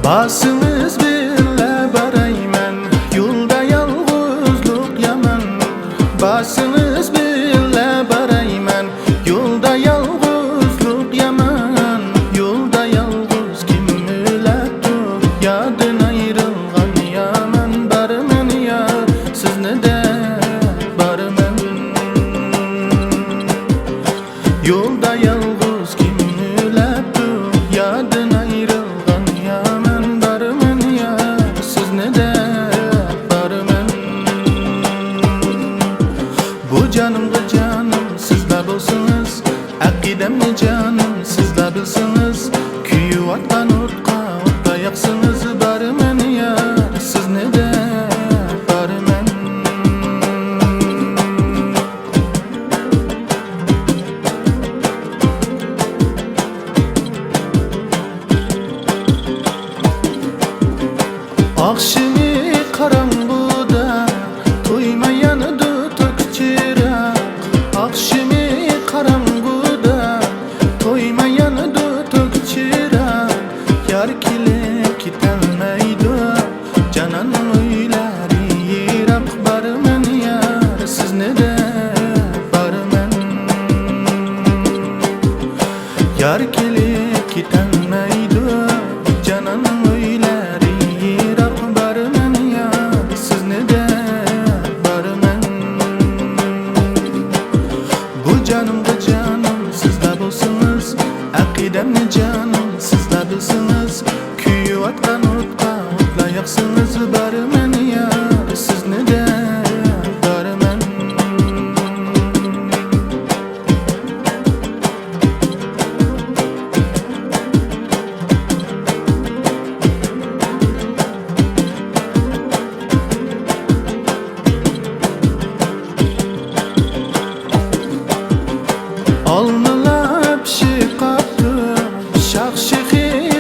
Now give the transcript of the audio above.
Basınız bile barayman, yolda yalğızlık yaman. Basınız bile barayman, yolda yalğızlık yaman. Yolda yalğız kim öletdi, yadın ayrılgan yaman. Barman yar, sizni de barman. Yolda yalğız kim öletdi, yadın ayrılgan yaman. Barman yar, sizni de barman. Bu canımda canım sizler olsunuz, akidemli canım sizler bilsiniz. Kuyup atkan otqa otda yaksınız. Barman yar, sizni de barman. Akşimi karanguda toymayanıdı tökçirak. Akşimi karanguda toymayanıdı tökçirak. Yar kilip gitelmeydi canan oyları yirak. Barman yar, sizni de barman. Yar kilip gitelmeydi canan oyları yirak. Barman yar, sizni de barman. Bu canımda canım sizler bolsunuz, akidemli canım sizler bilsiniz. Kuyup atkan otqa otla yaksınız. Barman yar, sizni de barman. Alnılap şiqaptı, şaq şiqi